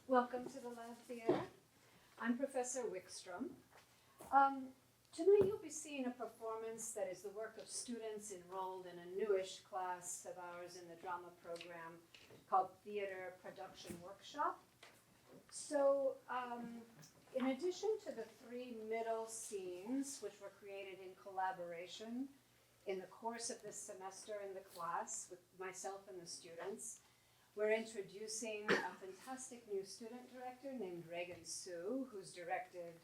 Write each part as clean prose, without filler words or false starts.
Welcome to the Lab Theater. I'm Professor Wickstrom. Tonight you'll be seeing a performance that is the work of students enrolled in a newish class of ours in the drama program called Theater Production Workshop. So, in addition to the 3 middle scenes, which were created in collaboration in the course of this semester in the class with myself and the students, we're introducing a fantastic new student director named Regan, who's directed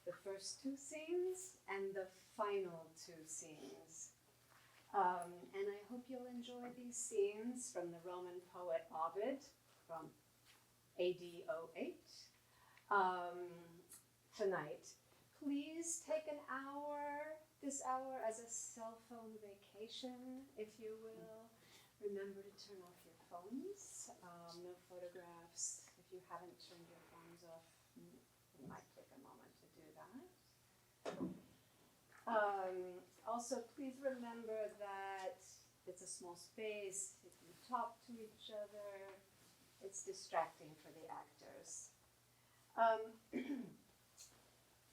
the first 2 scenes and the final 2 scenes. And I hope you'll enjoy these scenes from the Roman poet Ovid from AD 08 tonight. Please take this hour as a cell phone vacation, if you will. Remember to turn off your phones, no photographs. If you haven't turned your phones off, it might take a moment to do that. Also, please remember that it's a small space, if you talk to each other, it's distracting for the actors.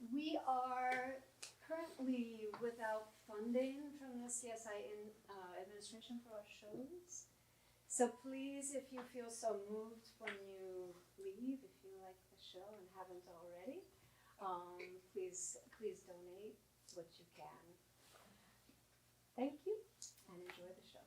We are currently without funding from the CSI administration for our shows. So please, if you feel so moved when you leave, if you like the show and haven't already, please donate what you can. Thank you and enjoy the show.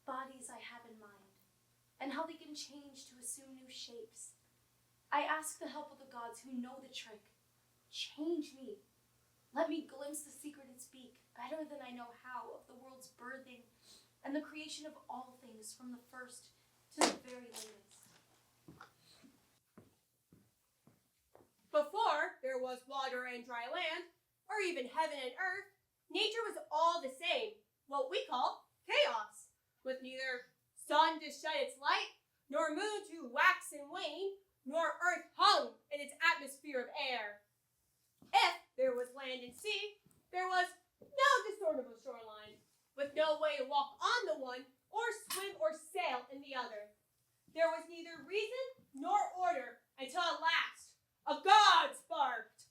Bodies I have in mind, and how they can change to assume new shapes. I ask the help of the gods who know the trick. Change me. Let me glimpse the secret and speak, better than I know how, of the world's birthing and the creation of all things from the first to the very latest. Before there was water and dry land, or even heaven and earth, nature was all the same, what we call chaos. With neither sun to shed its light, nor moon to wax and wane, nor earth hung in its atmosphere of air. If there was land and sea, there was no discernible shoreline, with no way to walk on the one, or swim or sail in the other. There was neither reason nor order, until at last a god sparked,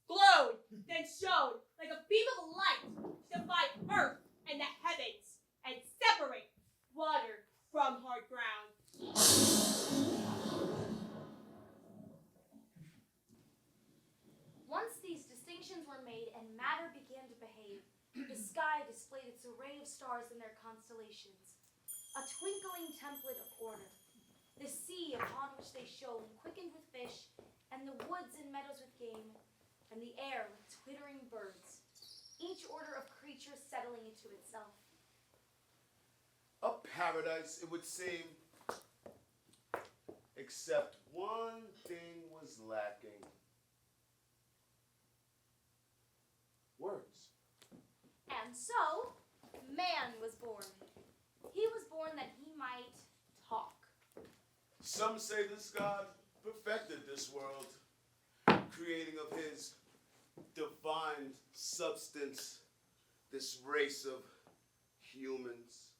glowed, then shone like a beam of light to divide earth and the heavens, and separate water from hard ground. Once these distinctions were made and matter began to behave, the sky displayed its array of stars in their constellations, a twinkling template of order. The sea upon which they shone quickened with fish, and the woods and meadows with game, and the air with twittering birds, each order of creatures settling into itself. A paradise, it would seem. Except one thing was lacking. so, man was born. He was born that he might talk. Some say this God perfected this world, creating of his divine substance this race of humans.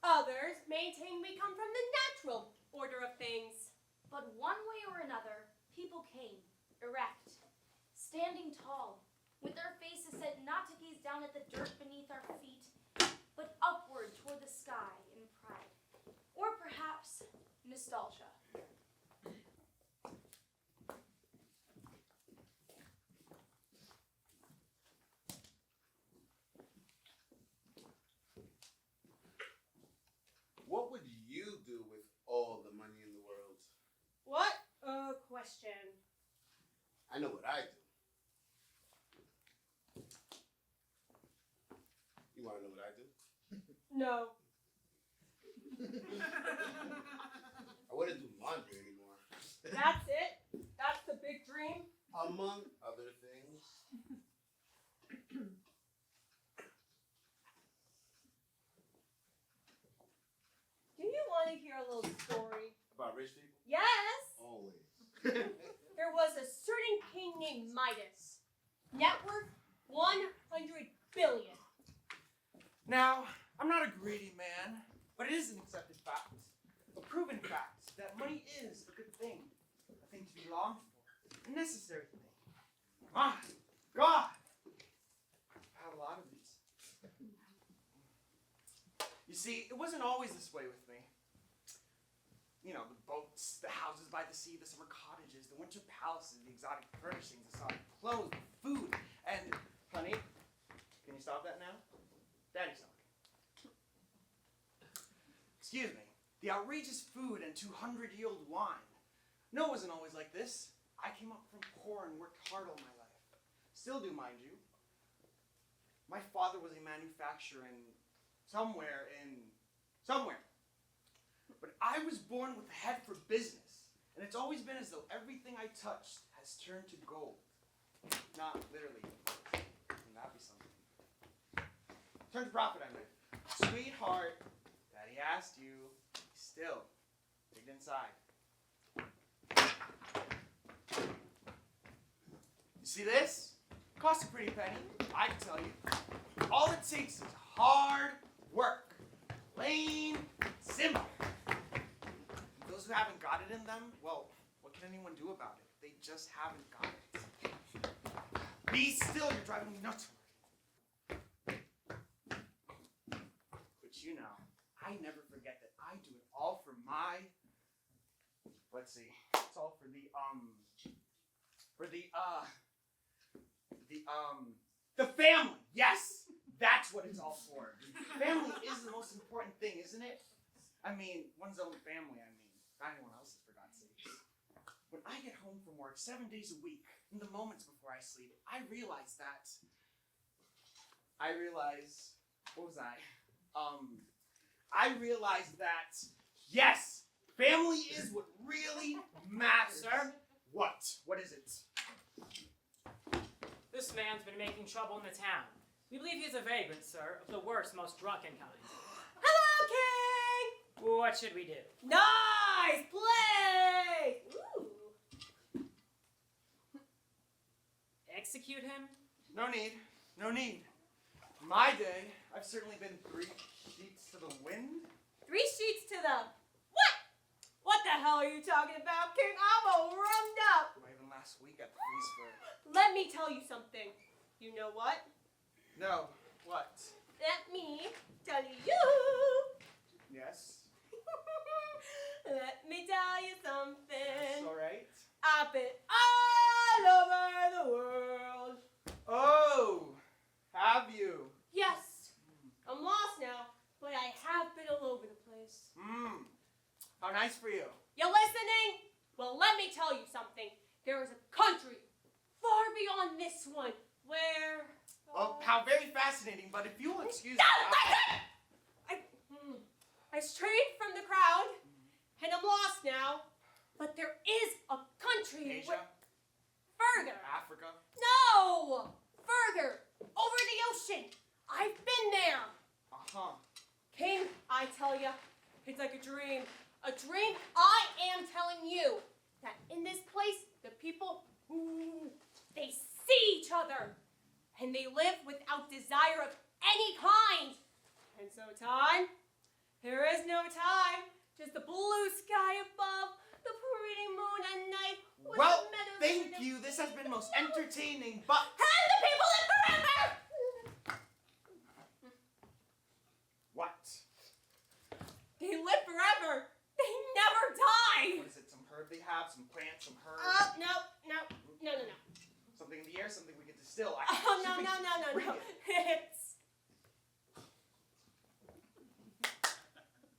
Others maintain we come from the natural order of things. But one way or another, people came, erect, standing tall, with their faces set not to gaze down at the dirt beneath our feet, but upward toward the sky in pride, or perhaps nostalgia. What would you do with all the money in the world? What a question. I know what I do. You want to know what I do? No. I wouldn't do laundry anymore. That's it? That's the big dream? Among other things. Do you want to hear a little story? About rich people? Yes. Always. There was a certain king named Midas. Net worth 100 billion. Now, I'm not a greedy man, but it is an accepted fact, a proven fact, that money is a good thing, a thing to be longed for, a necessary thing. My God! I have a lot of these. You see, it wasn't always this way with me. You know, the boats, the houses by the sea, the summer cottages, the winter palaces, the exotic furnishings, the solid clothes, the food, and, honey, can you stop that now? Daddy's talking. Excuse me. The outrageous food and 200-year-old wine. No, it wasn't always like this. I came up from poor and worked hard all my life. Still do, mind you. My father was a manufacturer somewhere. But I was born with a head for business, and it's always been as though everything I touched has turned to gold. Not literally. Wouldn't that be something? Turn to profit, I meant. Sweetheart, Daddy asked you. Still, digged inside. You see this? Costs a pretty penny, I can tell you. All it takes is hard work. Plain simple. Those who haven't got it in them, well, what can anyone do about it? They just haven't got it. Be still, you're driving me nuts. But you know, I never forget that I do it all for my, let's see, it's all for the family. Yes, that's what it's all for. Family is the most important thing, isn't it? I mean, one's own family, not anyone else's, for God's sake. When I get home from work 7 days a week, in the moments before I sleep, I realize, yes, family is what really matters. Sir? What? What is it? This man's been making trouble in the town. We believe he's a vagrant, sir, of the worst, most drunken kind. Hello, King! What should we do? Nice play! Ooh. Execute him? No need. In my day, I've certainly been 3 sheets to the wind. 3 sheets to the... What? What the hell are you talking about, King? I'm all rummed up. Or even last week at the police fair. Let me tell you something. You know what? No. What? Let me tell you. Yes. Let me tell you something. That's all right. I've been all over the world. Oh, have you? Yes. I'm lost now, but I have been all over the place. How nice for you. You listening? Well, let me tell you something. There is a country far beyond this one where... Oh, how very fascinating, but if you'll excuse me... I strayed from the crowd, and I'm lost now. But there is a country... Asia? Further. Africa? No! Further. tell you, it's like a dream. A dream. I am telling you that in this place, the people, they see each other. And they live without desire of any kind. And so time, there is no time. Just the blue sky above, the pretty moon at night. With Well, the meadows thank and the- you. This has been most entertaining, but... And the people live forever! What? They live forever. They never die. What is it? Some herb they have? Some plant? Some herb? No. Something in the air? Something we can distill? Oh, no. Regan. It's...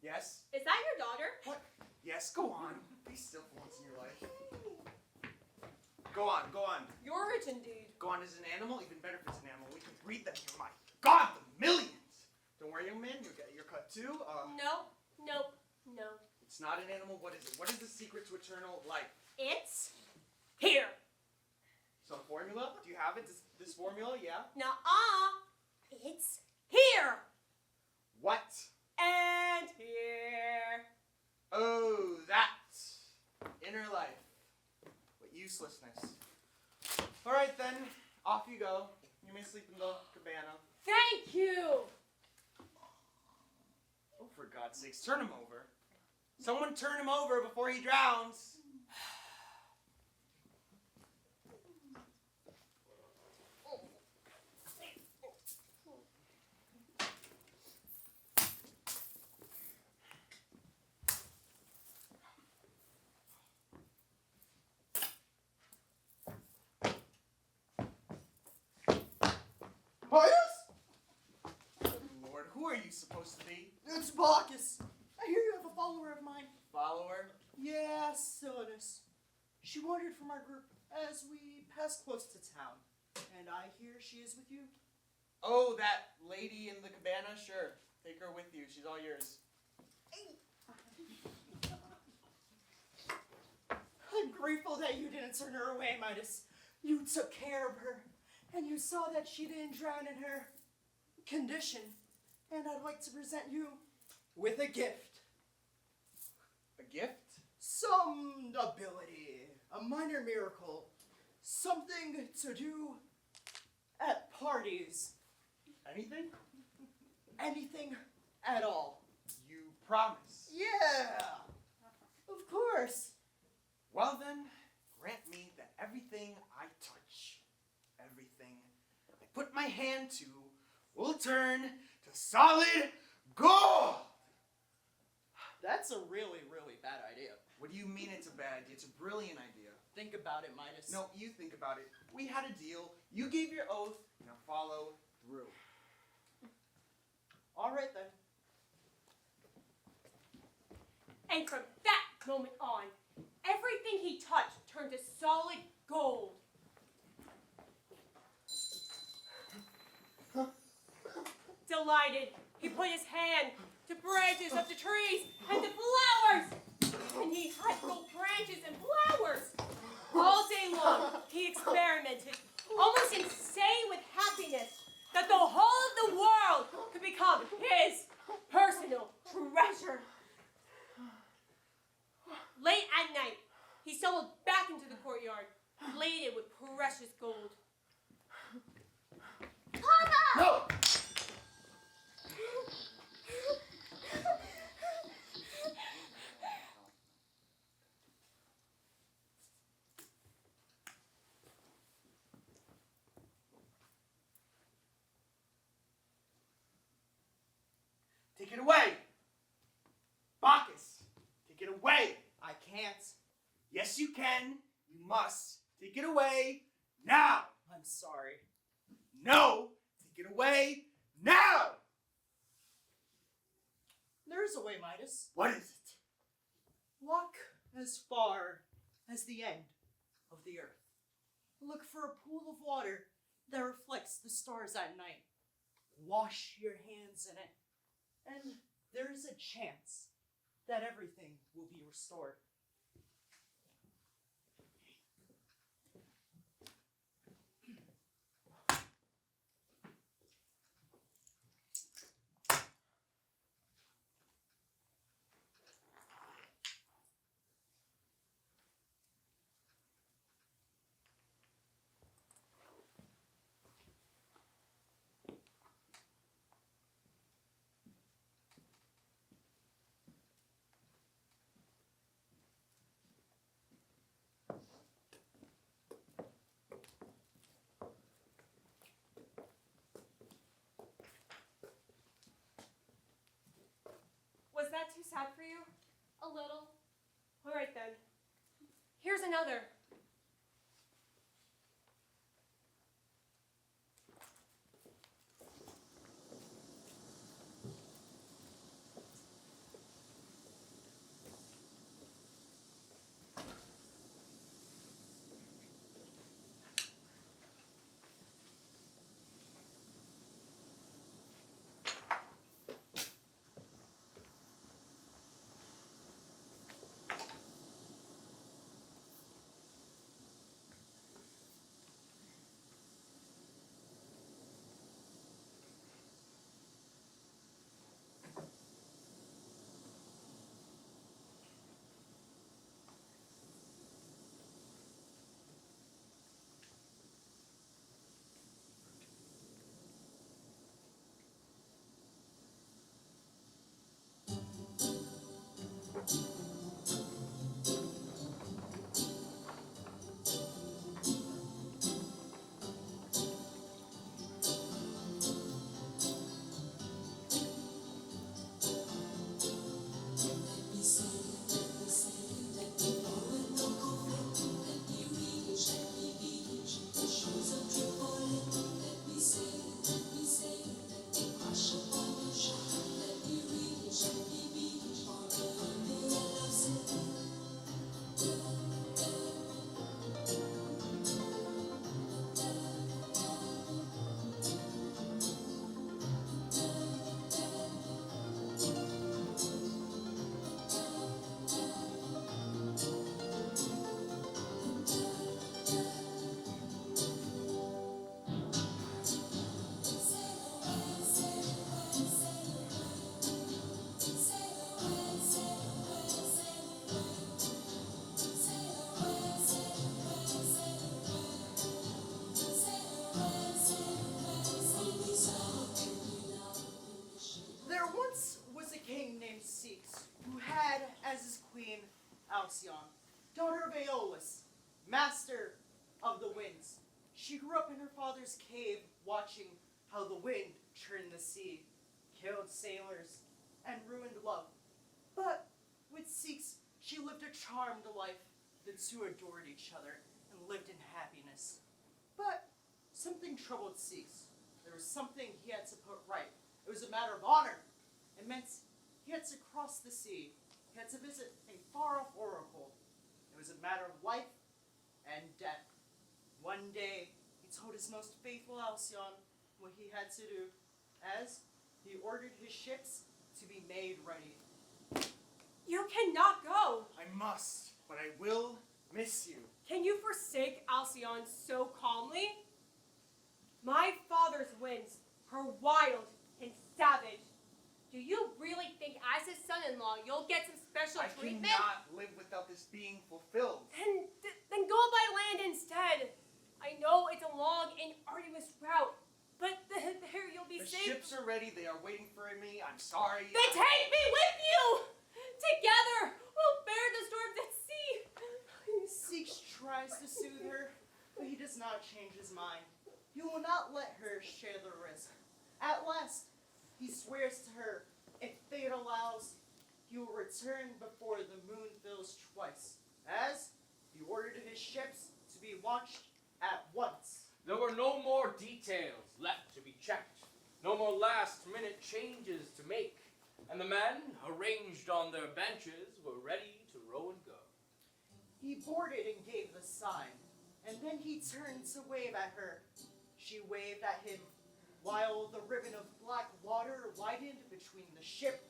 Yes? Is that your daughter? What? Yes, go on. Be still for once in your life. Go on. You're rich indeed. Go on as an animal? Even better if it's an animal. We can breed them here. My God, the millions! Don't worry, young man. You'll get your cut too. No. It's not an animal. What is it? What is the secret to eternal life? It's here. Some formula? Do you have it? This formula? Yeah? It's here. What? And here. Oh, that. Inner life. What uselessness. All right, then. Off you go. You may sleep in the cabana. Thank you. Oh, for God's sakes, turn him over. Someone turn him over before he drowns. Midas? Lord, who are you supposed to be? It's Bacchus. I hear you have a follower of mine. Follower? Yeah, Silenus. She wandered from our group as we passed close to town. And I hear she is with you. Oh, that lady in the cabana? Sure. Take her with you. She's all yours. I'm grateful that you didn't turn her away, Midas. You took care of her, and you saw that she didn't drown in her condition. And I'd like to present you with a gift. A gift? Some ability, a minor miracle, something to do at parties. Anything? Anything at all. You promise. Yeah, of course. Well then, grant me that everything I touch, everything I put my hand to, will turn to solid gold! That's a really, really bad idea. What do you mean it's a bad idea? It's a brilliant idea. Think about it, Midas. No, you think about it. We had a deal. You gave your oath. Now follow through. All right then. And from that moment on, everything he touched turned to solid gold. Delighted, he put his hand to branches of the trees and the flowers. And he had gold branches and flowers. All day long, he experimented, almost insane with happiness, that the whole of the world could become his personal treasure. Late at night, he stumbled back into the courtyard, laden with precious gold. No! Take it away! Bacchus! Take it away! I can't. Yes, you can. You must. Take it away now! I'm sorry. No! Take it away now! There's a way, Midas. What is it? Walk as far as the end of the earth. Look for a pool of water that reflects the stars at night. Wash your hands in it, and there is a chance that everything will be restored. sad for you? A little. All right then. Here's another. There once was a king named Ceyx, who had as his queen Alcyone, daughter of Aeolus, master of the winds. She grew up in her father's cave, watching how the wind churned the sea, killed sailors, and ruined love. But with Ceyx, she lived a charmed life. The two adored each other and lived in happiness. But something troubled Ceyx. There was something he had to put right. It was a matter of honor. It meant he had to cross the sea. He had to visit a far-off oracle. It was a matter of life and death. One day, he told his most faithful Alcyone what he had to do, as he ordered his ships to be made ready. You cannot go. I must, but I will miss you. Can you forsake Alcyone so calmly? My father's winds are wild and savage. Do you really think as his son-in-law you'll get some special I treatment? cannot live without this being fulfilled. Then go by land instead. I know it's a long and arduous route, but there you'll be The safe. ships are ready. They are waiting for me. I'm sorry. Then take me with you! Together, we'll bear the storms at sea. Ceyx tries to soothe her, but he does not change his mind. He will not let her share the risk. At last, he swears to her, if fate allows, he will return before the moon fills twice, as he ordered his ships to be launched at once. There were no more details left to be checked, no more last-minute changes to make, and the men, arranged on their benches, were ready to row and go. He boarded and gave the sign, and then he turned to wave at her. She waved at him, while the ribbon of black water widened between the ship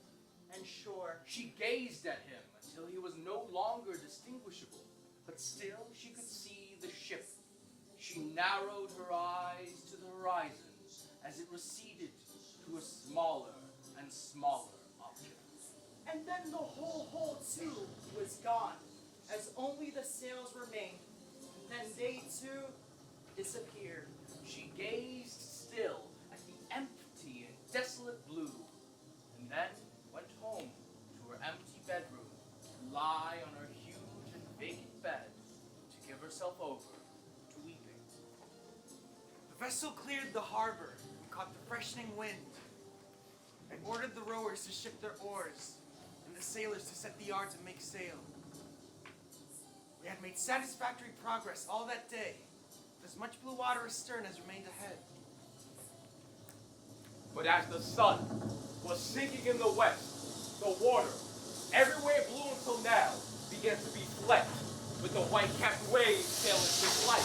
and shore. She gazed at him until he was no longer distinguishable, but still she could see the ship. She narrowed her eyes to the horizon as it receded to a smaller and smaller object. And then the whole hull too was gone, as only the sails remained. And then they too disappeared. She gazed still at the empty and desolate blue, and then went home to her empty bedroom to lie on her huge and vacant bed to give herself over to weeping. The vessel cleared the harbor and caught the freshening wind. I ordered the rowers to ship their oars, and the the sailors to set the yards and make sail. We had made satisfactory progress all that day, but as much blue water astern as remained ahead. But as the sun was sinking in the west, the water, everywhere it blew until now, began to be flecked with the white-capped waves sailing through light.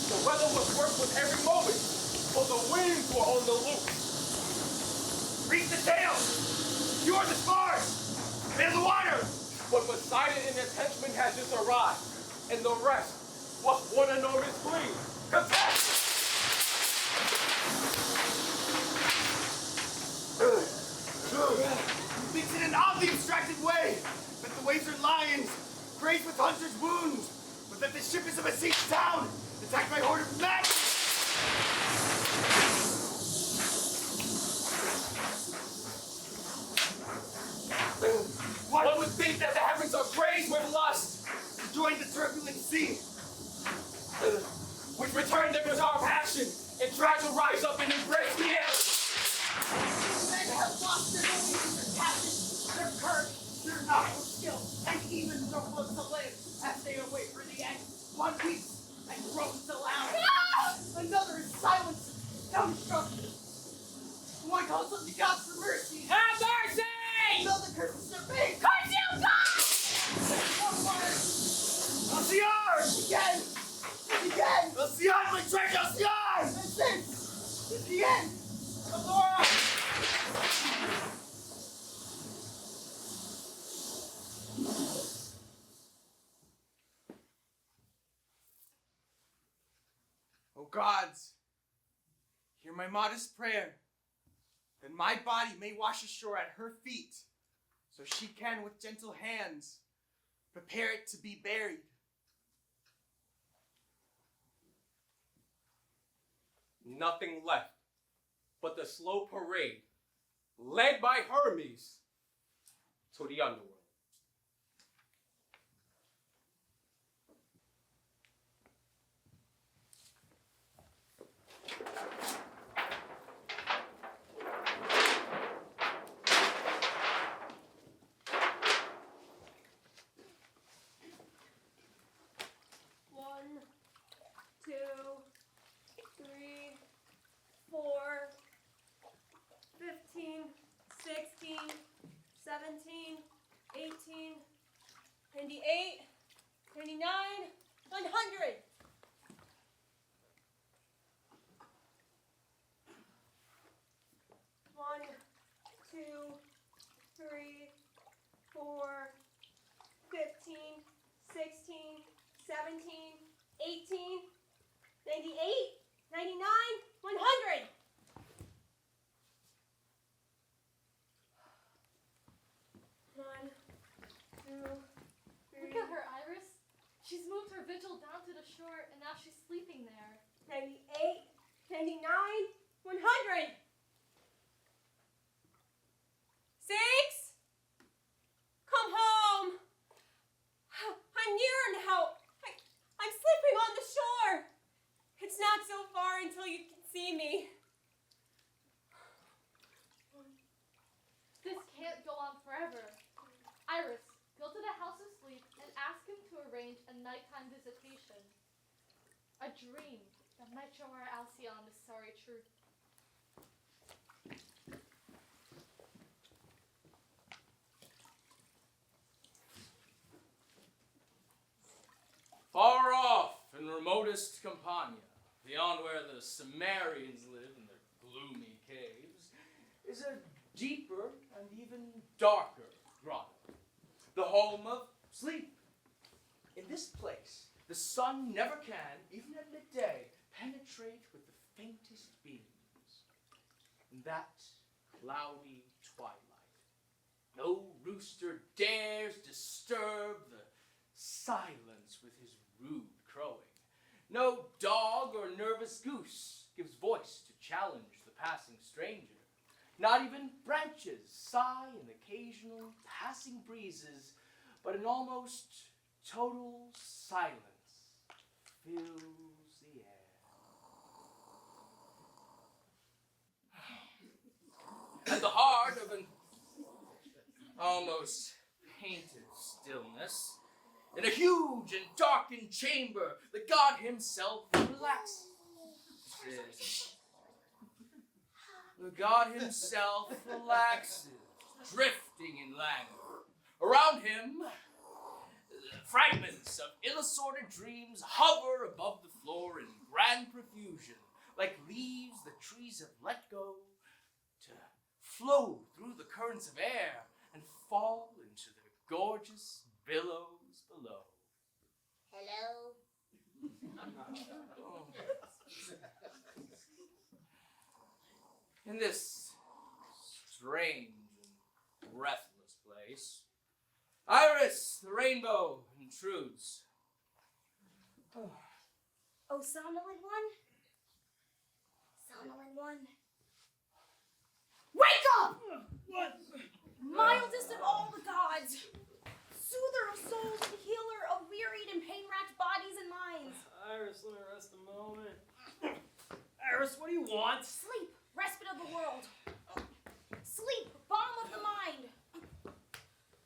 The weather was worse with every moment, for the winds were on the loose. Reef the sails! You are the spars! There's the water! But Poseidon and his henchmen had just arrived, and the rest was one enormous fleet. Contest! Thinks in an oddly abstracted way that the waves are lions, crazed with hunters' wounds, but that the ship is a besieged town, attacked by a horde of men! One would think that the heavens are crazed with lust, To join the turbulent sea! which returned them with our passion, and tried to rise up and embrace the air. Men have lost their belief, their passion, their courage, their nautical skill, and even their will to live as they await for the end. One weeps and groans aloud. Another is silenced, dumbstruck. One calls on the gods for mercy. Have mercy! Another curses their fate. Curse you, God! One word. Alcyone! Again. And again. Alcyone, my treasure, Alcyone! And this is the end of the world. O gods, hear my modest prayer, that my body may wash ashore at her feet, so she can with gentle hands prepare it to be buried. Nothing left but the slow parade, led by Hermes, to the underworld. One, two, three, 4, 15, 16, 17, 18, 98, 99, 100. One, two, three, 4, 15, 16, 17, 18, 98, 99, 100. One, two, three. Look at her, Iris. She's moved her vigil down to the shore, and now she's sleeping there. 98, 99, 100. Ceyx, come home. I'm near now. I'm sleeping on the shore. It's not so far until you can see me. This can't go on forever. Iris, go to the house of sleep and ask him to arrange a nighttime visitation. A dream that might show our Alcyone the sorry truth. Far off in remotest Campania, beyond where the Cimmerians live in their gloomy caves, is a deeper and even darker grotto, the home of sleep. In this place, the sun never can, even at midday, penetrate with the faintest beams. In that cloudy twilight, no rooster dares disturb the silence with his rude crowing. No dog or nervous goose gives voice to challenge the passing stranger. Not even branches sigh in occasional passing breezes, but an almost total silence fills the air. at the heart of an almost painted stillness, in a huge and darkened chamber, the god himself relaxes. The god himself relaxes, drifting in languor. Around him, fragments of ill-assorted dreams hover above the floor in grand profusion, like leaves the trees have let go to flow through the currents of air and fall into their gorgeous billows below. Hello? In this strange and breathless place, Iris, the rainbow, intrudes. Oh, somnolent one? Somnolent one? Wake up! What? Mildest of all the gods! Soother of souls and healer of wearied and pain-racked bodies and minds! Iris, let me rest a moment. Iris, what do you want? Sleep, respite of the world. Sleep, balm of the mind.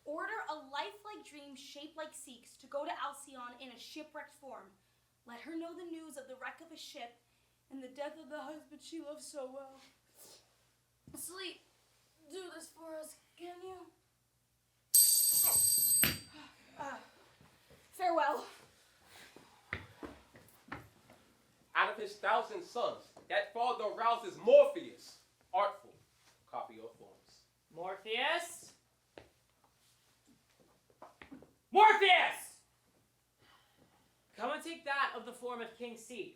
Order a lifelike dream shaped like Ceyx to go to Alcyone in a shipwrecked form. Let her know the news of the wreck of a ship and the death of the husband she loved so well. Sleep, do this for us, can you? Farewell. Out of his 1,000 sons, that father arouses Morpheus, artful, copy your forms. Morpheus? Morpheus! Come and take that of the form of King Ceyx.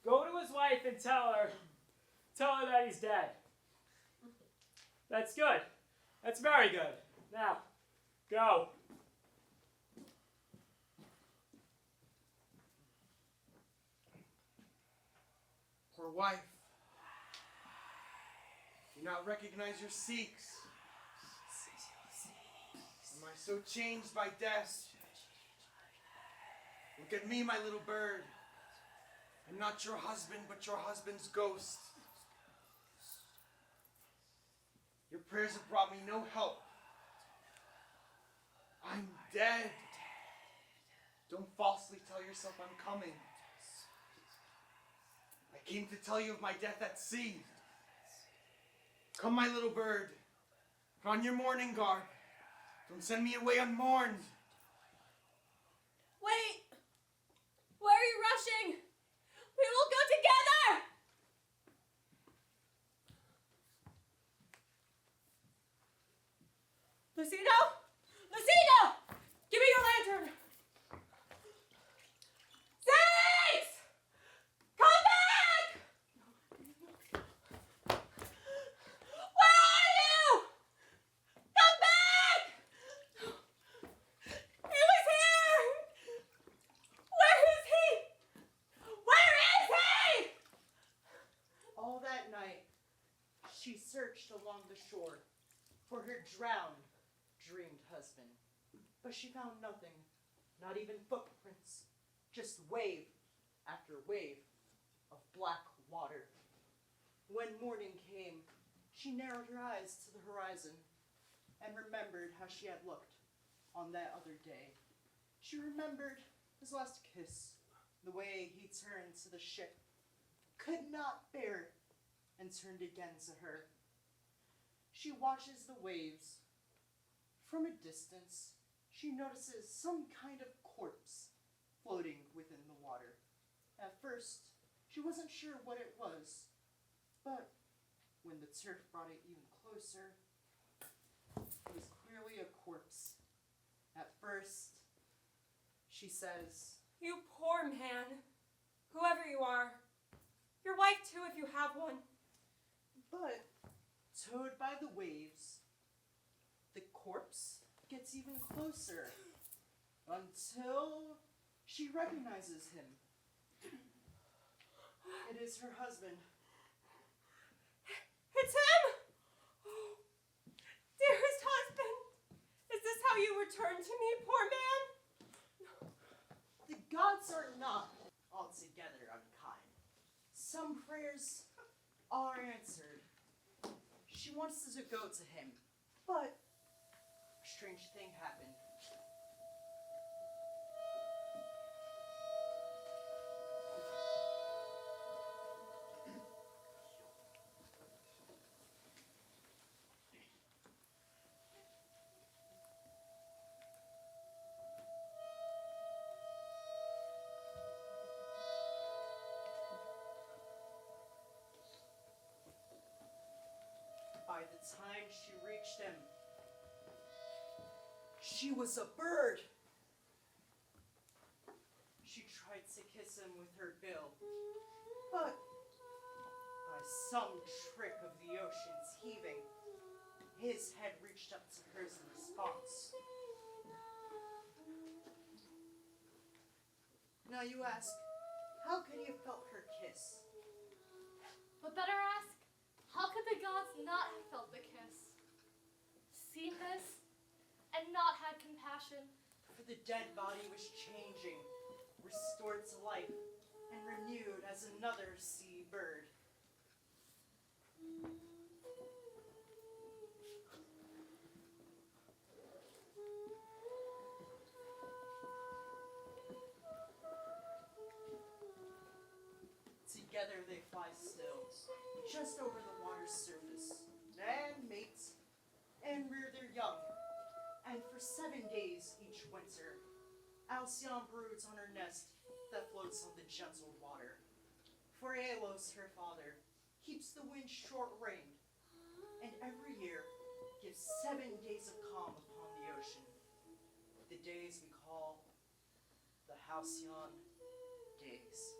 Go to his wife and tell her that he's dead. That's good. That's very good. Now, go. Poor wife. Do you not recognize your Ceyx? Am I so changed by death? Look at me, my little bird. I'm not your husband, but your husband's ghost. Your prayers have brought me no help. I'm dead. Don't falsely tell yourself I'm coming. I came to tell you of my death at sea. Come, my little bird. Put on your mourning garb. Don't send me away unmourned. Wait! Where are you rushing? We will go together! Lucino? Lucino! Give me your lantern! Ceyx! Come back! Where are you? Come back! He was here! Where is he? Where is he? All that night, she searched along the shore for her drowned, dreamed husband. But she found nothing, not even footprints, just wave after wave of black water. When morning came, she narrowed her eyes to the horizon and remembered how she had looked on that other day. She remembered his last kiss, the way he turned to the ship, could not bear it, and turned again to her. She watches the waves. From a distance, she notices some kind of corpse floating within the water. At first, she wasn't sure what it was, but when the turf brought it even closer, it was clearly a corpse. At first, she says, You poor man. Whoever you are. Your wife too, if you have one. but towed by the waves, the corpse gets even closer until she recognizes him. It is her husband. It's him! Dearest husband, is this how you return to me, poor man? The gods are not altogether unkind. Some prayers are answered. She wants to go to him, but a strange thing happened. By the time she reached him, she was a bird. She tried to kiss him with her bill, but by some trick of the ocean's heaving, his head reached up to hers in response. Now you ask, how could he have felt her kiss? But better ask, how could the gods not have felt the kiss? Seen this, and not had compassion? For the dead body was changing, restored to life, and renewed as another sea bird. Together they fly still, just over the water's surface, and mate, and rear their young. And for 7 days each winter, Alcyone broods on her nest that floats on the gentle water. For Aeolus, her father, keeps the wind short-reined, and every year gives 7 days of calm upon the ocean. The days we call the Halcyon days.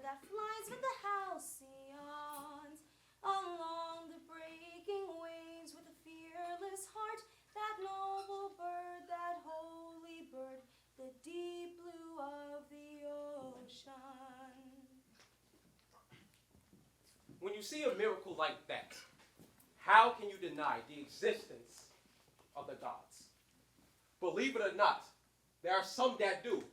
That flies with the halcyons along the breaking waves with a fearless heart. That noble bird, that holy bird, the deep blue of the ocean. When you see a miracle like that, how can you deny the existence of the gods? Believe it or not, there are some that do.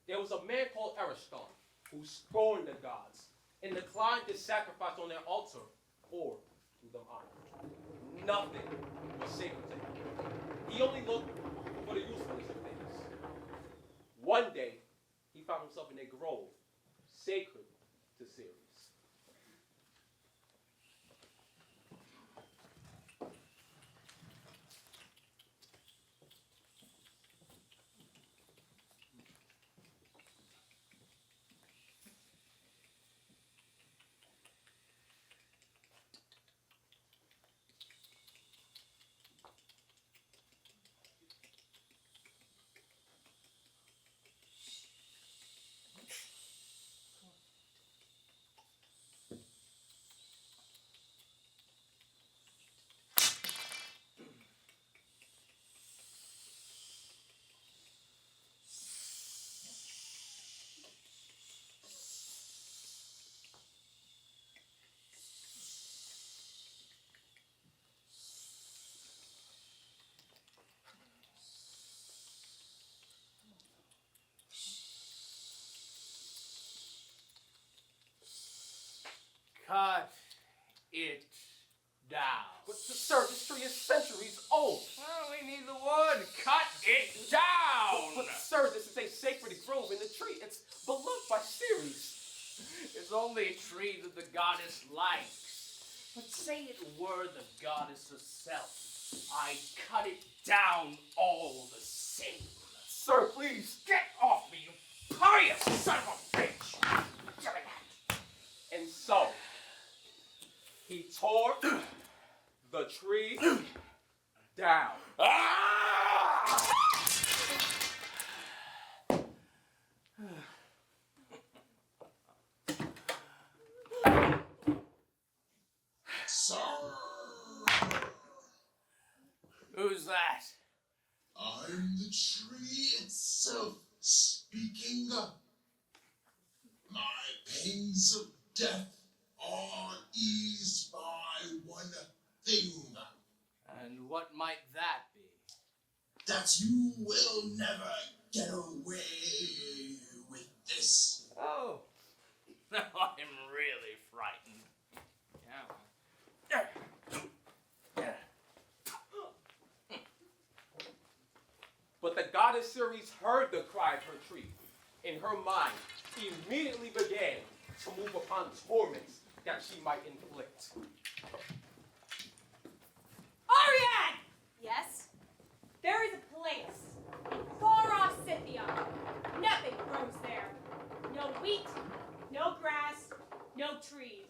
There was a man called Ariston who scorned the gods and declined to sacrifice on their altar or do them honor. Nothing was sacred to him. He only looked for the usefulness of things. One day, he found himself in a grove sacred to Ceres. Cut it down. But sir, this tree is centuries old. Well, we need the wood. Cut it down! But sir, this is a sacred grove in the tree. It's beloved by Ceres. It's only a tree that the goddess likes. But say it were the goddess herself, I'd cut it down all the same. Sir, please. Get off me, you pious son of a bitch! And so, he tore the tree down. king. My pains of death are eased by one thing. And what might that be? That you will never get away with this. Oh. Now I'm really frightened. But the goddess Ceres heard the cry of her tree. In her mind, immediately began to move upon torments that she might inflict. Ariad! Yes? There is a place, far off Scythia. Nothing grows there. No wheat, no grass, no trees.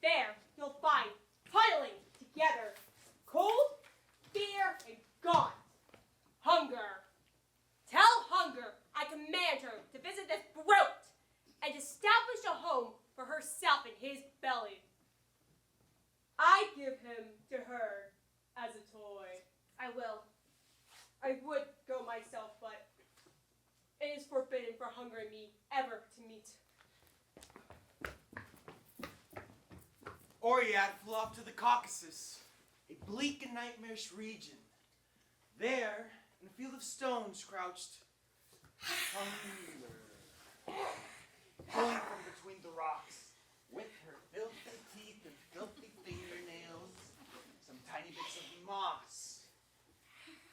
There you'll find huddling together cold, fear, and gaunt. Hunger. Tell Hunger I command her to visit this brute and establish a home for herself in his belly. I give him to her as a toy. I will. I would go myself, but it is forbidden for Hunger and me ever to meet. Oriad flew off to the Caucasus, a bleak and nightmarish region. There, in a field of stones, crouched Hunger, pulling from between the rocks, with her filthy teeth and filthy fingernails, some tiny bits of moss.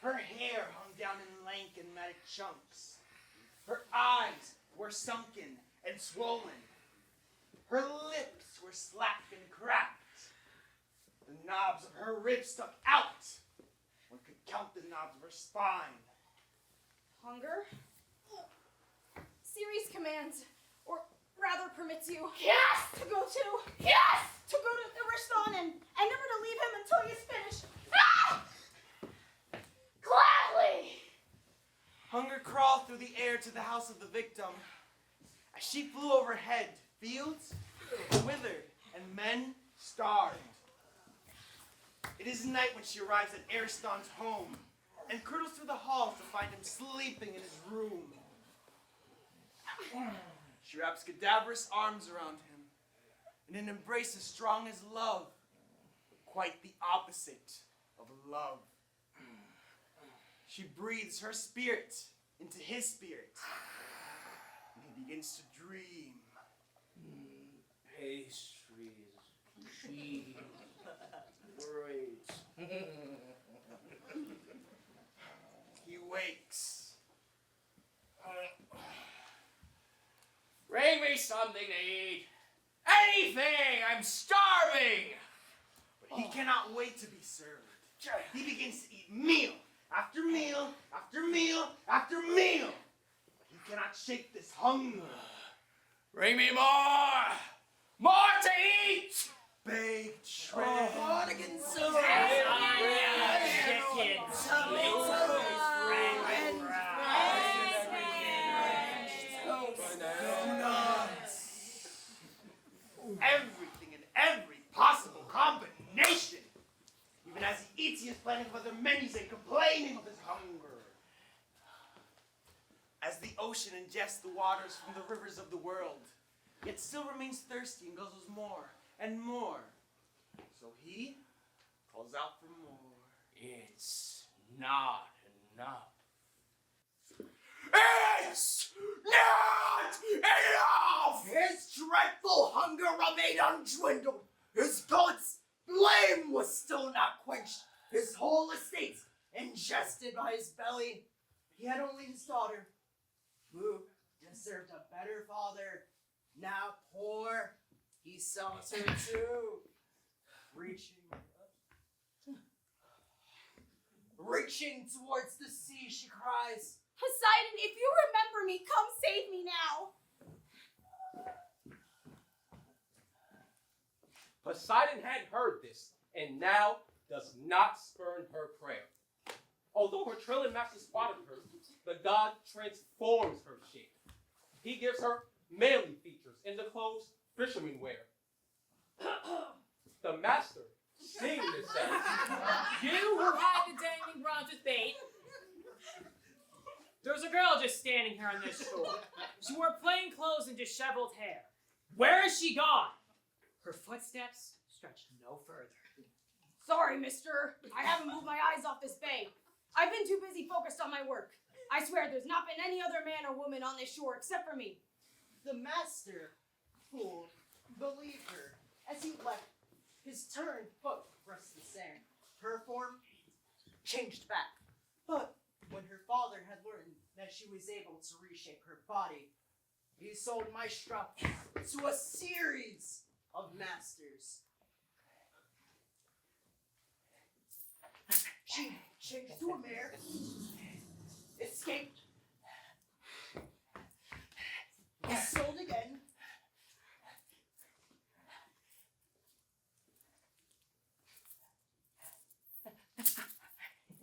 Her hair hung down in lank and matted chunks. Her eyes were sunken and swollen. Her lips were slack and cracked. The knobs of her ribs stuck out. One could count the knobs of her spine. Hunger? Ceres commands, or rather permits you. Yes! To go to. Yes! To go to Ariston and never to leave him until he is finished. Ah! Gladly! Hunger crawled through the air to the house of the victim. As she flew overhead, fields withered and men starved. It is night when she arrives at Ariston's home and curdles through the halls to find him sleeping in his room. She wraps cadaverous arms around him in an embrace as strong as love, but quite the opposite of love. She breathes her spirit into his spirit, and he begins to dream. Pastries, cheese, grapes. He wakes. Bring me something to eat. Anything! I'm starving! But he cannot wait to be served. He begins to eat meal after meal after meal after meal. But he cannot shake this hunger. Bring me more! More to eat! Baked shredded. Chicken soup. Everything in every possible combination. Even as he eats, he is planning of other menus and complaining of his hunger. As the ocean ingests the waters from the rivers of the world, yet still remains thirsty and guzzles more and more. So he calls out for more. It's not enough. It's not enough! His dreadful hunger remained undwindled. His gullet's flame was still not quenched. His whole estate ingested by his belly. He had only his daughter, who deserved a better father. Now poor, he sells her too. Reaching towards the sea, she cries, Poseidon, if you remember me, come save me now. Poseidon had heard this, and now does not spurn her prayer. Although her trailing master spotted her, the god transforms her shape. He gives her manly features in the clothes fishermen wear. The master, seeing this, says, You who hide the dangling bronze with bait, There's a girl just standing here on this shore. She wore plain clothes and disheveled hair. Where is she gone? Her footsteps stretched no further. Sorry, mister. I haven't moved my eyes off this bay. I've been too busy focused on my work. I swear there's not been any other man or woman on this shore except for me. The master fooled, believed her. As he left, his turned foot pressed the sand. Her form changed back. But when her father had learned that she was able to reshape her body, he sold Maestra to a series of masters. She changed to a mare, escaped, was sold again,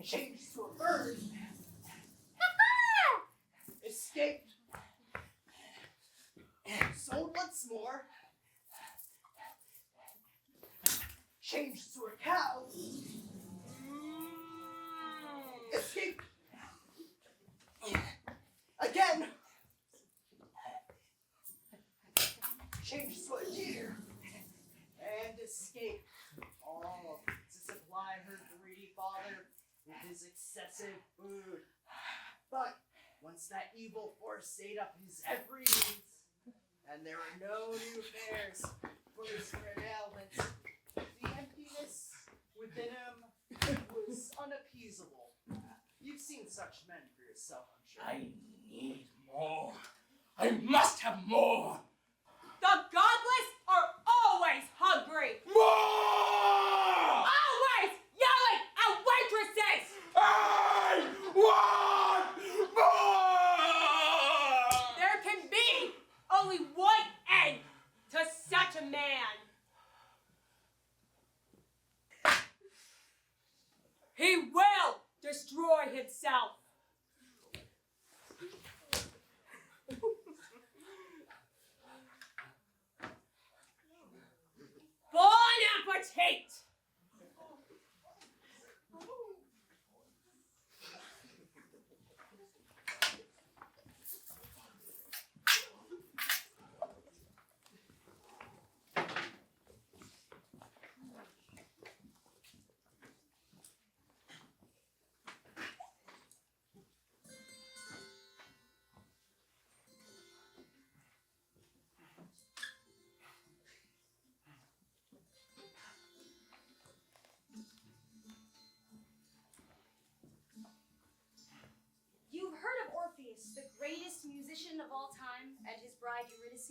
changed to a bird, escaped, sold once more, changed to a cow, escaped, again, changed to a deer, and escaped, all to supply her greedy father with his excessive food. But once that evil force ate up his every need, and there were no new fares for his current ailments, the emptiness within him was unappeasable. You've seen such men for yourself, I'm sure. I need more. I must have more. The godless are always hungry. More! Always yelling at waitresses. I want more! There can be only one end to such a man. He will destroy himself. Bon appetit! You've heard of Orpheus, the greatest musician of all time, and his bride Eurydice?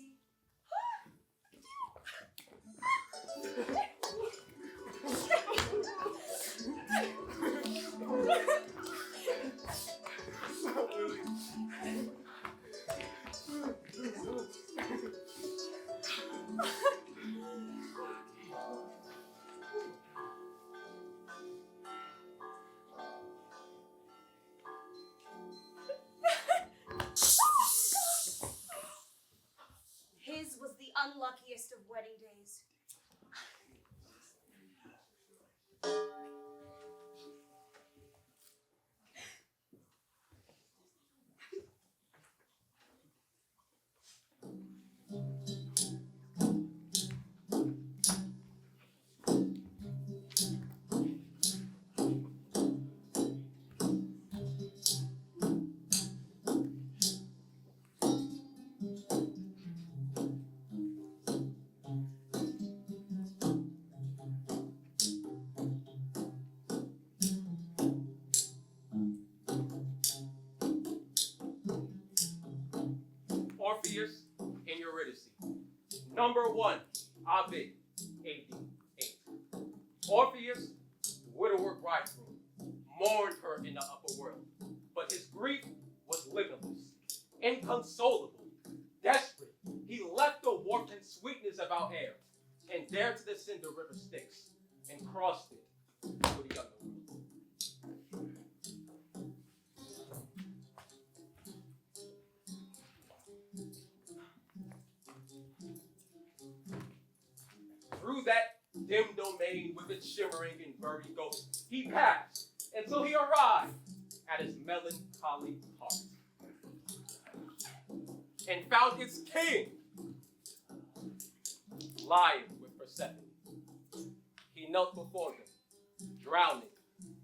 His was the unluckiest of wedding days. Orpheus and Eurydice. Number 1, Ovid, AD 8. Orpheus, widower bridegroom, mourned her in the upper world, but his grief was limitless, inconsolable, desperate. He left the warmth and sweetness of our air, and dared to descend the river Styx, and crossed it to the underworld. Through that dim domain with its shimmering and buried ghosts, he passed until he arrived at his melancholy heart. and found its king lying with Persephone. He knelt before him, drowning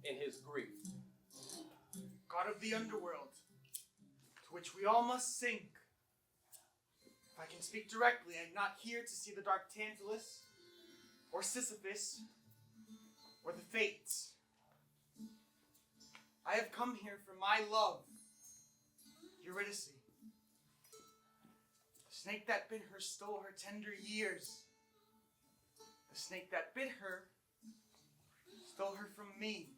in his grief. God of the underworld, to which we all must sink. If I can speak directly, I'm not here to see the dark Tantalus, or Sisyphus, or the Fates. I have come here for my love, Eurydice. The snake that bit her stole her tender years. The snake that bit her stole her from me.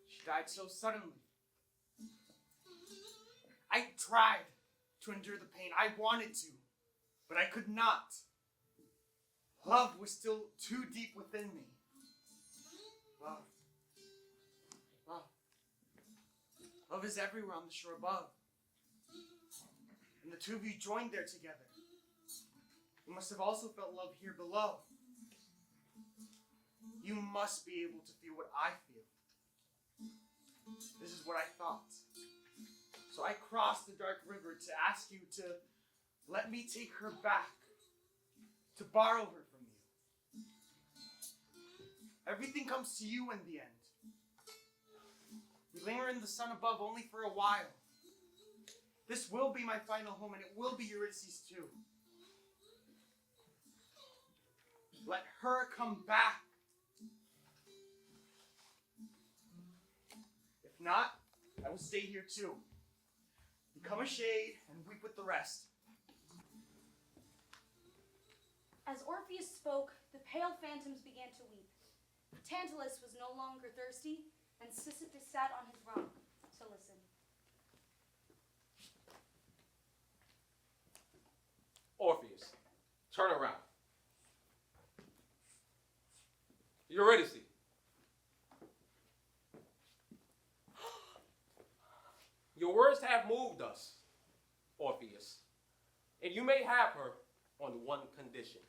She died so suddenly. I tried to endure the pain. I wanted to, but I could not. Love was still too deep within me. Love. Love. Love is everywhere on the shore above. And the two of you joined there together. You must have also felt love here below. You must be able to feel what I feel. This is what I thought. So I crossed the dark river to ask you to let me take her back, to borrow her from you. Everything comes to you in the end. We linger in the sun above only for a while. This will be my final home, and it will be Eurydice's too. Let her come back. If not, I will stay here too. Become a shade and weep with the rest. As Orpheus spoke, the pale phantoms began to weep. Tantalus was no longer thirsty, and Sisyphus sat on his rock to listen. Orpheus, turn around. Eurydice. Your words have moved us, Orpheus, and you may have her on one condition.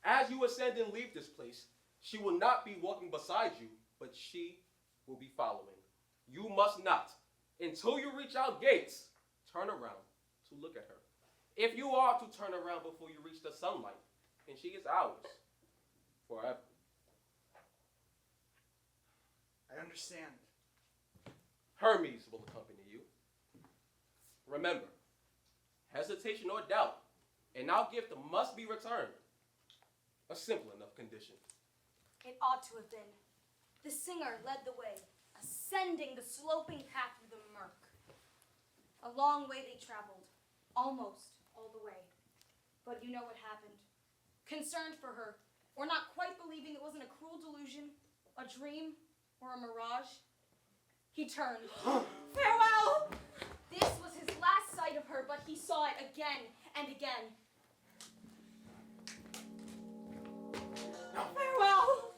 As you ascend and leave this place, she will not be walking beside you, but she will be following. You must not, until you reach our gates, turn around to look at her. If you are to turn around before you reach the sunlight, then she is ours forever. I understand. Hermes will accompany you. Remember, hesitation or doubt, and our gift must be returned. A simple enough condition. It ought to have been. The singer led the way, ascending the sloping path through the murk. A long way they traveled, almost all the way. But you know what happened. Concerned for her, or not quite believing it wasn't a cruel delusion, a dream, or a mirage, he turned. Farewell! This was his last sight of her, but he saw it again and again. No. Farewell!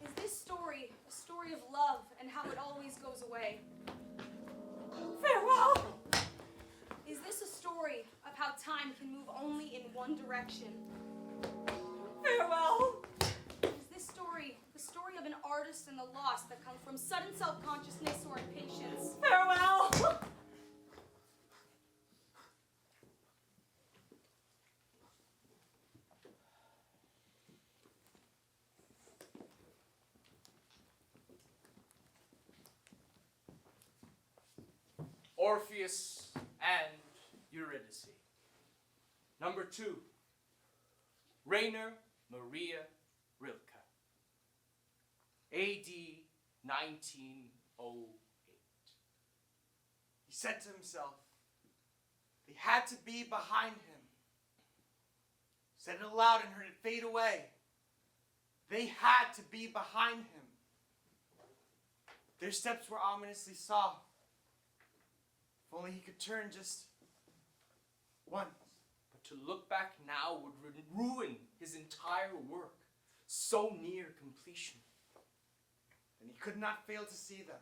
Is this story a story of love and how it always goes away? Farewell! Is this a story of how time can move only in one direction? Farewell! Is this story the story of an artist and the loss that come from sudden self-consciousness or impatience? Farewell! Orpheus and Eurydice. Number 2, Rainer Maria Rilke. A.D. 1908. He said to himself, they had to be behind him. Said it aloud and heard it fade away. They had to be behind him. Their steps were ominously soft. If only he could turn just once. But to look back now would ruin his entire work, so near completion. And he could not fail to see them.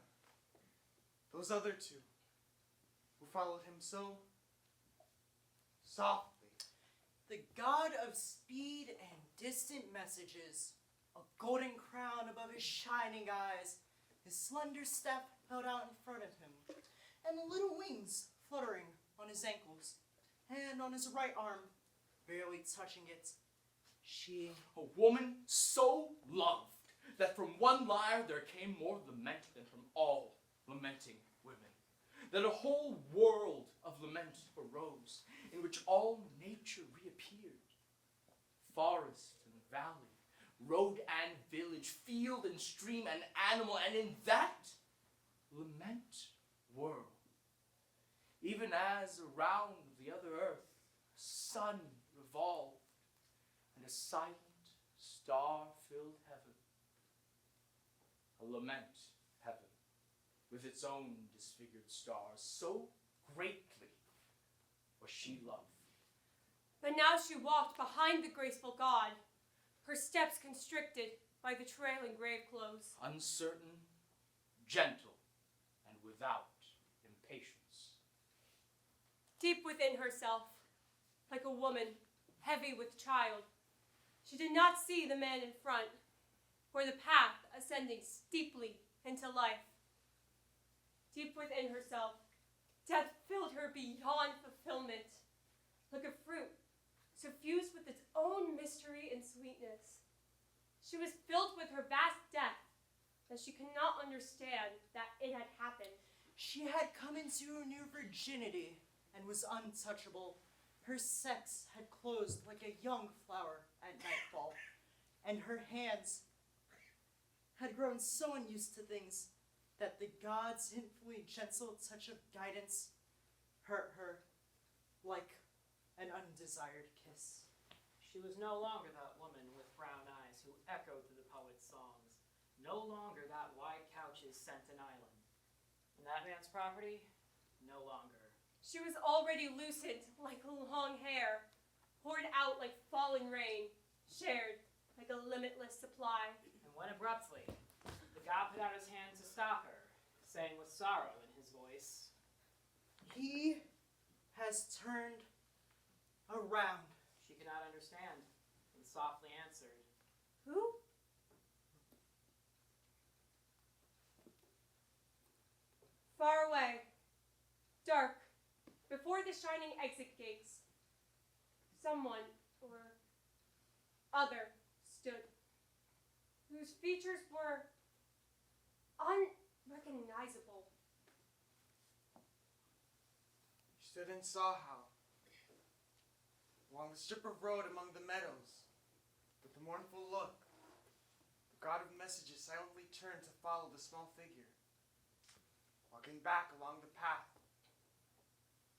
Those other two who followed him so softly. The god of speed and distant messages, a golden crown above his shining eyes, his slender step held out in front of him, and little wings fluttering on his ankles, hand on his right arm, barely touching it. She, A woman so loved that from one lyre there came more lament than from all lamenting women. That a whole world of lament arose, in which all nature reappeared. Forest and valley, road and village, field and stream and animal, and in that lament world, even as around the other earth a sun revolved, and a silent, star-filled heaven, a lament heaven, with its own disfigured stars, so greatly was she loved. But now she walked behind the graceful god, her steps constricted by the trailing grave clothes. Uncertain, gentle, and without impatience. Deep within herself, like a woman heavy with child, she did not see the man in front, or the path ascending steeply into life. Deep within herself, death filled her beyond fulfillment, like a fruit suffused with its own mystery and sweetness. She was filled with her vast death, that she could not understand that it had happened. she had come into new virginity and was untouchable. Her sex had closed like a young flower at nightfall, and her hands had grown so unused to things that the god's hintfully gentle touch of guidance hurt her like an undesired kiss. She was no longer that woman with brown eyes who echoed through the poet's songs. No longer that wide couch's scent an island. And that man's property? No longer. She was already lucid like long hair, poured out like falling rain, shared like a limitless supply. And when abruptly, the god put out his hand to stop her, saying with sorrow in his voice, He has turned around. she could not understand, and softly answered, Who? Far away, dark, before the shining exit gates, someone or other stood, whose features were unrecognizable. She stood and saw how, along the strip of road among the meadows, with a mournful look, the god of messages silently turned to follow the small figure, walking back along the path,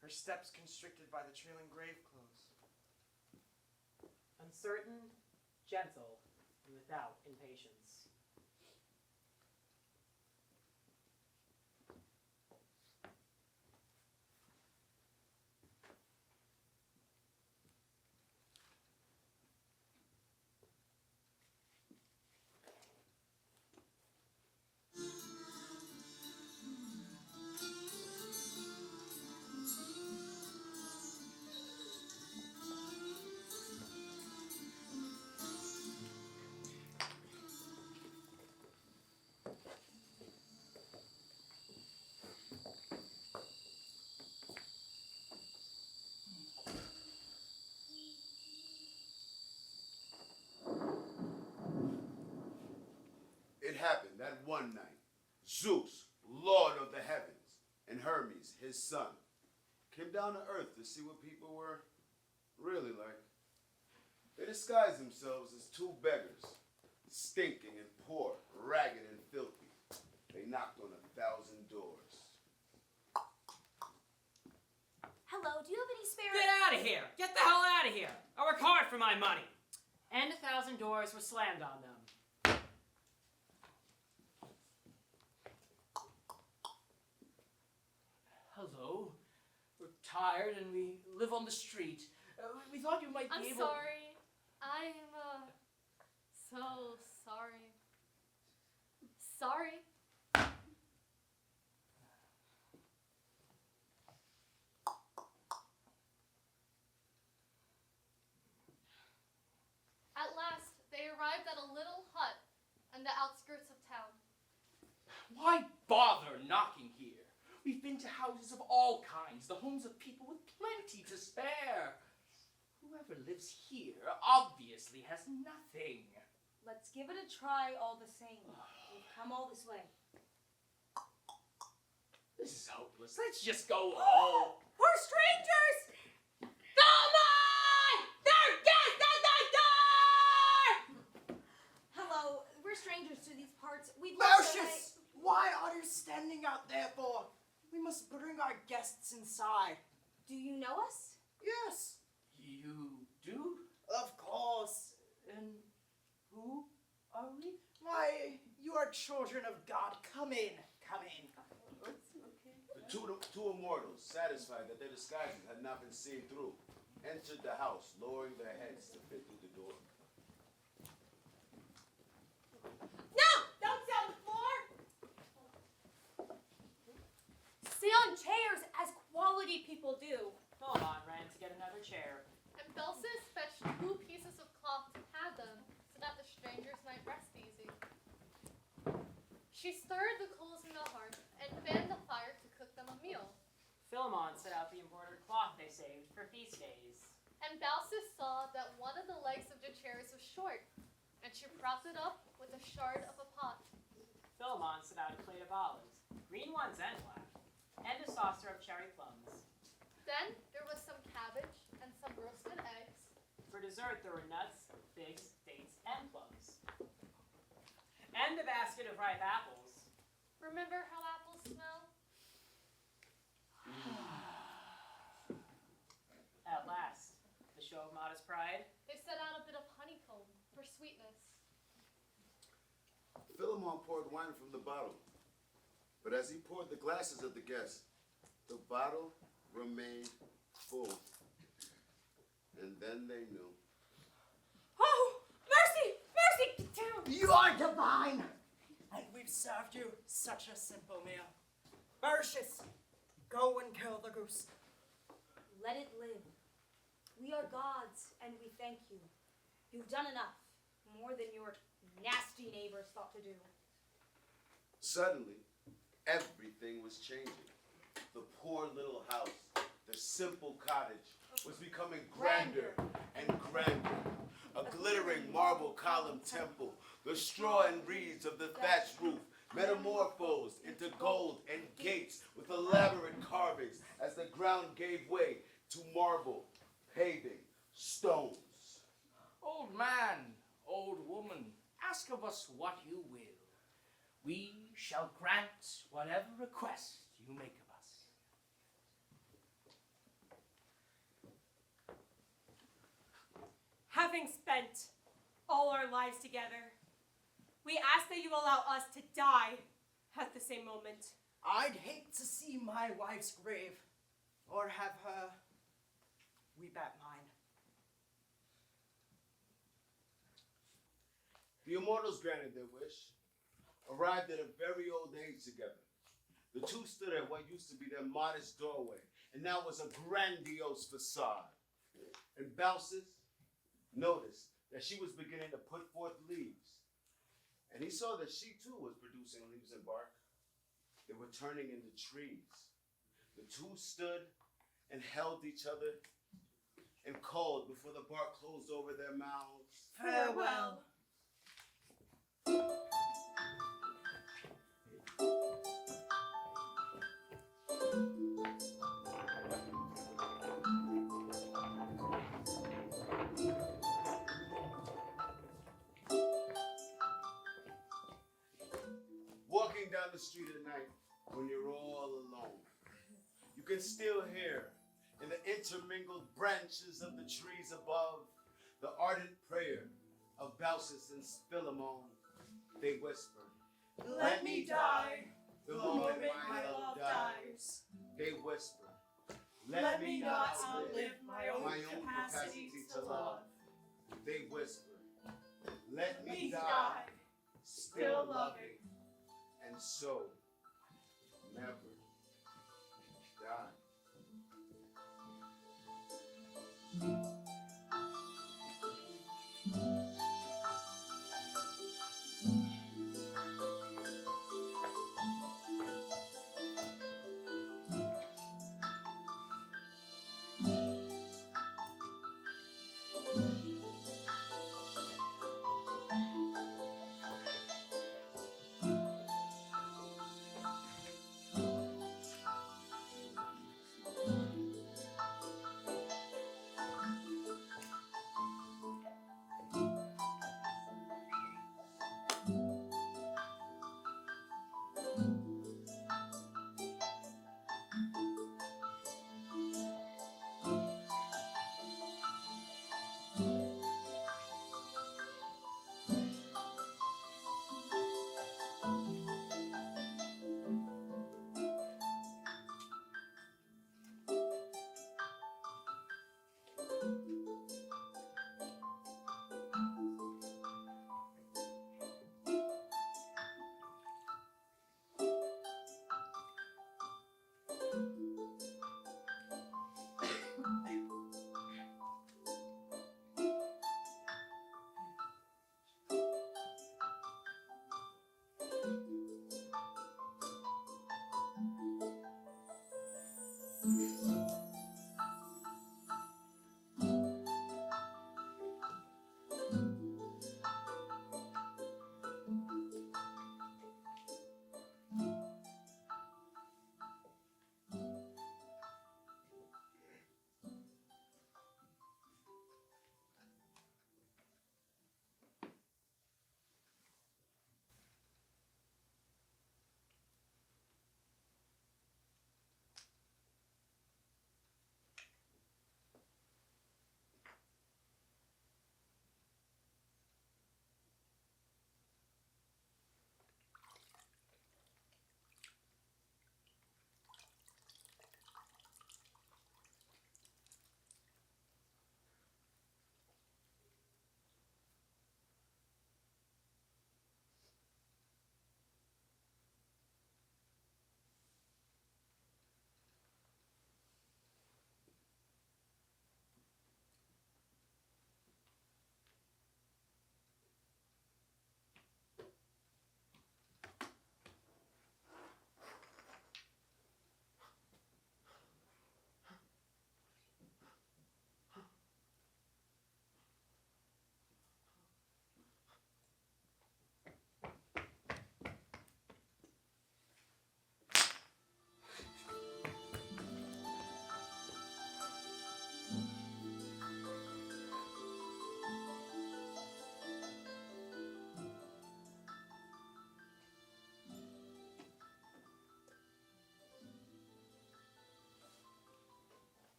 her steps constricted by the trailing grave clothes. uncertain, gentle, and without impatience. It happened that one night, Zeus, Lord of the heavens, and Hermes, his son, came down to earth to see what people were really like. They disguised themselves as two beggars, stinking and poor, ragged and filthy. They knocked on 1,000 doors. Hello, do you have any spare... Get out of here! Get the hell out of here! I work hard for my money! And 1,000 doors were slammed on them. Hello. We're tired and we live on the street. We thought you might be I'm able... sorry. I'm, so sorry. Sorry. At last, they arrived at a little hut on the outskirts of town. Why bother knocking here? We've been to houses of all kinds, the homes of people with plenty to spare. Whoever lives here obviously has nothing. Let's give it a try all the same. We've come all this way. This is hopeless. Let's just go home. We're strangers! Philemon! There! Yes! That's the door! Hello, we're strangers to these parts. We'd love to... Baucis! Why are you standing out there for? We must bring our guests inside. Do you know us? Yes, You do? of course. And who are we? Why, you are children of God. Come in, come in. The two immortals, satisfied that their disguises had not been seen through, entered the house, lowering their heads to fit through the door. No! Don't sit on the floor! Sit on chairs as quality people do. Philemon ran to get another chair. And Baucis fetched 2 pieces of cloth to pad them, so that the strangers might rest easy. She stirred the coals in the hearth and fanned the fire to cook them a meal. Philemon set out the embroidered cloth they saved for feast days. And Baucis saw that one of the legs of the chairs was short, and she propped it up with a shard of a pot. Philemon set out a plate of olives, green ones and black, and a saucer of cherry plums. Then there was some cabbage and some roasted eggs. For dessert, there were nuts, figs, dates, and plums. And a basket of ripe apples. Remember how apples smell? At last, the show of modest pride. They set out a bit of honeycomb for sweetness. Philemon poured wine from the bottle, but as he poured the glasses of the guests, the bottle remained full. And then they knew. Oh! Mercy! Mercy! You are divine! And we've served you such a simple meal. Baucis, go and kill the goose. Let it live. We are gods, and we thank you. You've done enough, more than your nasty neighbors thought to do. Suddenly, everything was changing. The poor little house, the simple cottage, was becoming grander and grander. A glittering marble column temple, the straw and reeds of the thatched roof, metamorphosed into gold and gates with elaborate carvings as the ground gave way to marble, paving, stones. Old man, old woman, ask of us what you will. We shall grant whatever request you make of us. Having spent all our lives together, we ask that you allow us to die at the same moment. I'd hate to see my wife's grave, or have her weep at mine. The immortals granted their wish, arrived at a very old age together. The two stood at what used to be their modest doorway, and now was a grandiose facade. And Baucis noticed that she was beginning to put forth leaves. And he saw that she too was producing leaves and bark. They were turning into trees. The two stood and held each other and called before the bark closed over their mouths. Farewell. Walking down the street at night when you're all alone, you can still hear in the intermingled branches of the trees above the ardent prayer of Baucis and Philemon. They whisper, Let me die the the moment moment my love dies. They whisper, Let me not outlive my own capacity to love. They whisper, let me Me die, die, still loving, and so never